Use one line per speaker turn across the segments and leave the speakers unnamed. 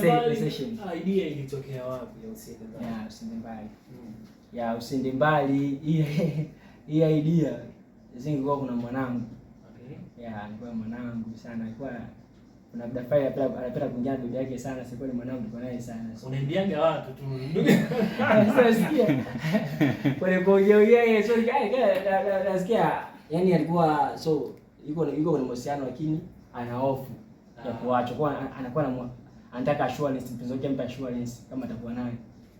idea ilitokea wapi ya Usiende Mbali?
Ya Usiende Mbali. Ya Usiende Mbali hii idea zingekuwa kuna mwanangu.
Okay.
Ya alikuwa mwanangu sana. Alikuwa kuna dafai anapenda kuingia bibi yake sana, sikuwa ni mwanangu tuko naye sana.
Unaimbianga watu tu.
Sasa sikia. Pale kuongea so nasikia yani alikuwa so yuko kwenye mahusiano lakini ana hofu ya kuacha. Kwa anakuwa anataka assurance, mpenzi wake ampe assurance kama atakuwa naye.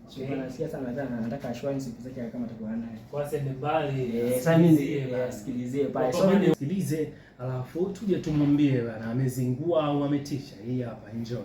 So okay. Nasikia sana anataka assurance mpenzi wake kama atakuwa naye.
Kwa Usiende Mbali.
Sasa mimi sikilizie pale.
So mimi sikilize alafu tuje tumwambie bana amezingua au ametisha. Hii hapa enjoy.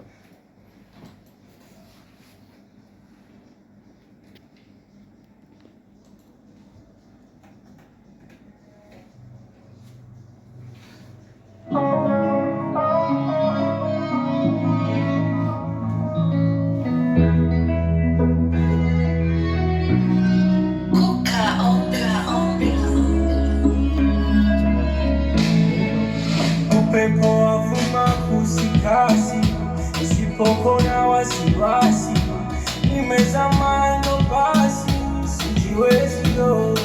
Upepo wavuma kusikasi, nisipoko na wasiwasi, nimezama ndo basi, sijiwezi yo,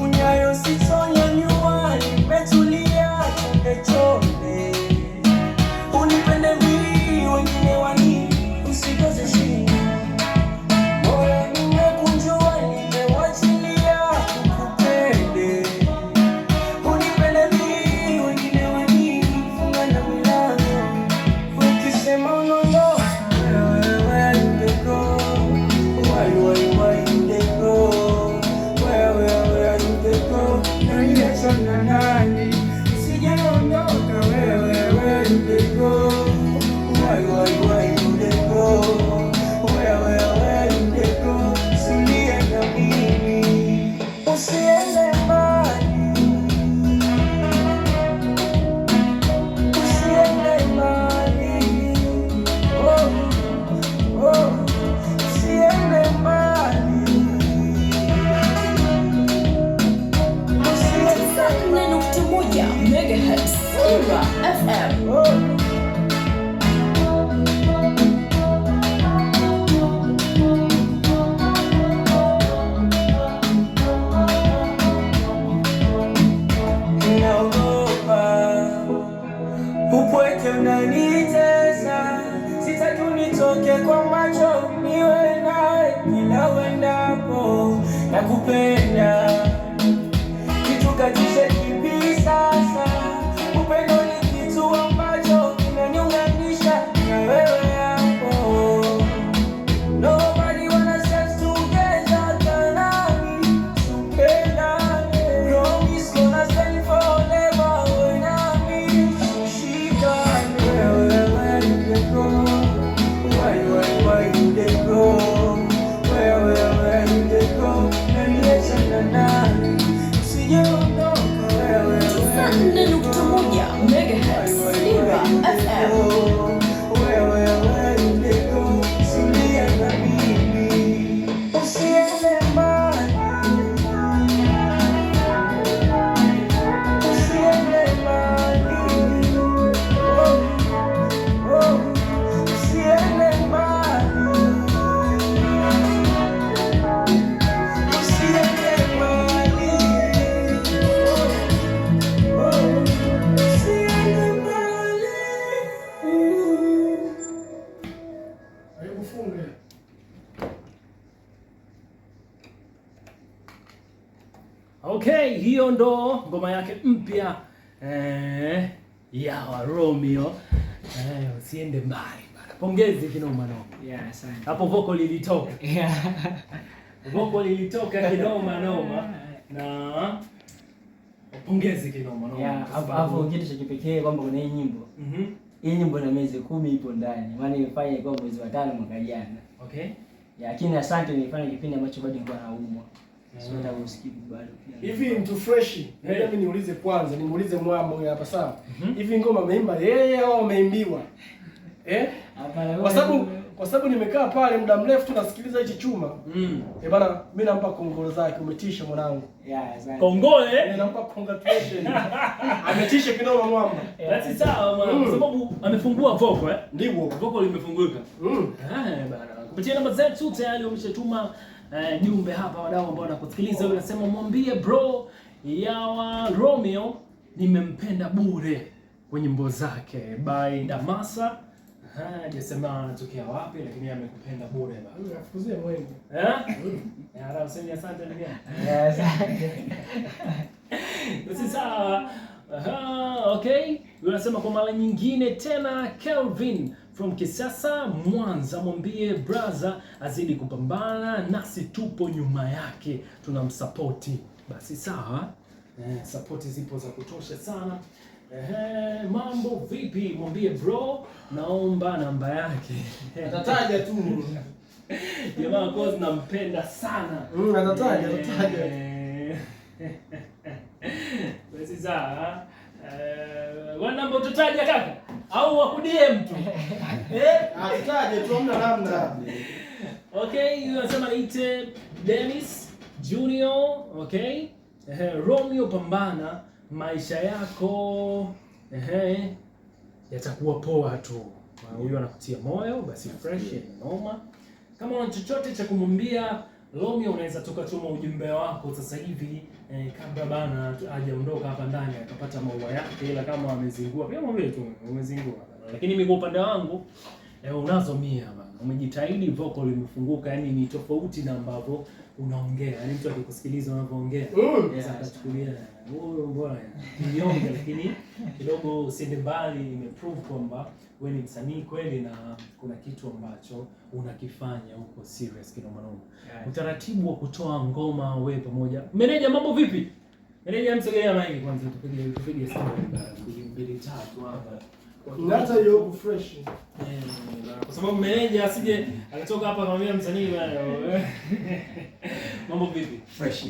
unyayo sitonya nyuma, nimetulia chonde chonde, unipende mii, wengine wani, usikoze shini, moyo nimekunjua, nimewachilia, kukupende, unipende mii, wengine wani, funga na milango, ukisema unondo, where you dey go, why you dey go, where you dey go, naniacha na nani, sijaondoka, where you dey go, why you dey go, where you dey go, sulie na mimi, usiende mbali, usiende mbali, usiende mbali, usiende
4.1 MHz Ira FM.
naogopa upweke unanitesa, sitaki unitoke kwa macho, niwe nawe kila uendapo, nakupenda kitu katishe kipi sasa, upendo ni kitu ambacho kinaniunganisha na wewe hapo, nobody wanna stay together than tupendane, promise gonna stay forever, wewe nami tushikane, where you dey go, why you dey go, where you dey go, naniacha na nani, sijaondoka, wewe
4.1 MHz Ira FM.
where you dey go, sulia na mimi, usiende mbali, usiende mbali, usiende mbali, usiende mbali, usiende mbali.
Hebu funge. Okay, hiyo ndo ngoma yake mpya ya Romeo. Usiende mbali bana. Pongezi kinoma noma.
Yeah, asante.
Hapo vocal ilitoka.
Yeah.
Vocal ilitoka kinoma noma na pongezi kinoma noma.
Yeah, hapo kitu cha kipekee kwamba kuna hii nyimbo. Hii nyimbo na miezi 10 ipo ndani. Maana nilifanya kwa mwezi wa 5 mwaka jana.
Okay.
Ya lakini asante, nilifanya kipindi ambacho bado nilikuwa naumwa. Sio hata usikivu bado pia.
Hivi mtu fresh, ngoja mimi niulize kwanza, nimuulize Mwamba huyu hapa sawa. Hivi ngoma ameimba yeye au ameimbiwa?
Hapana.
Kwa sababu kwa sababu nimekaa pale muda mrefu tu nasikiliza hichi chuma. Bana, mimi nampa kongole zake, umetisha mwanangu.
Yeah,
kongole.
Nampa congratulations. Ametisha kinoma mwamba.
That's it sawa mwana, kwa sababu amefungua vocal
Ndivyo.
Vocal limefunguka. Bana. Kupitia namba zetu tayari umeshatuma jumbe hapa, wadau ambao wanakusikiliza. Unasema mwambie bro yawa Romeo nimempenda bure kwa nyimbo zake by Damasa. Hajasema anatokea wapi, lakini amekupenda bure bana.
Afukuzie mwengu.
Ya useni asante ndugu.
Yes.
This is okay. Unasema kwa mara nyingine tena Kelvin from Kisasa Mwanza, mwambie brother azidi kupambana, nasi tupo nyuma yake, tunamsupporti. Basi sawa. Support zipo za kutosha sana. Mambo vipi? Mwambie bro naomba namba yake.
Atataja tu.
Jamaa kwa nampenda sana.
Atataja.
Basi sawa. Wana namba utataja kaka? Au wakudie mtu?
Atataja tu, hamna namna.
Okay, unasema niite Dennis Junior, okay? Romeo pambana, maisha yako yatakuwa poa tu. Huyo anakutia moyo, basi fresh noma. Kama una chochote cha kumwambia Romeo, unaweza tukatuma ujumbe wako sasa hivi kabla bana hajaondoka hapa ndani akapata maua yake, ila kama amezingua pia mwambie tu umezingua. Lakini mimi kwa upande wangu unazo 100 bana. Umejitahidi, vocal imefunguka, yani ni tofauti na ambavyo unaongea. Yani mtu akikusikiliza unavyoongea atachukulia wewe bora niongea, lakini kidogo usiende mbali, imeprove kwamba wewe ni msanii kweli na kuna kitu ambacho unakifanya huko serious kinoma noma. Utaratibu wa kutoa ngoma wewe pamoja. Meneja mambo vipi? Meneja msogelea maiki kwanza tupige story mbili tatu hapa.
Hata hiyo fresh.
Kwa sababu meneja asije akatoka hapa akamwambia msanii bwana. Mambo vipi?
Fresh.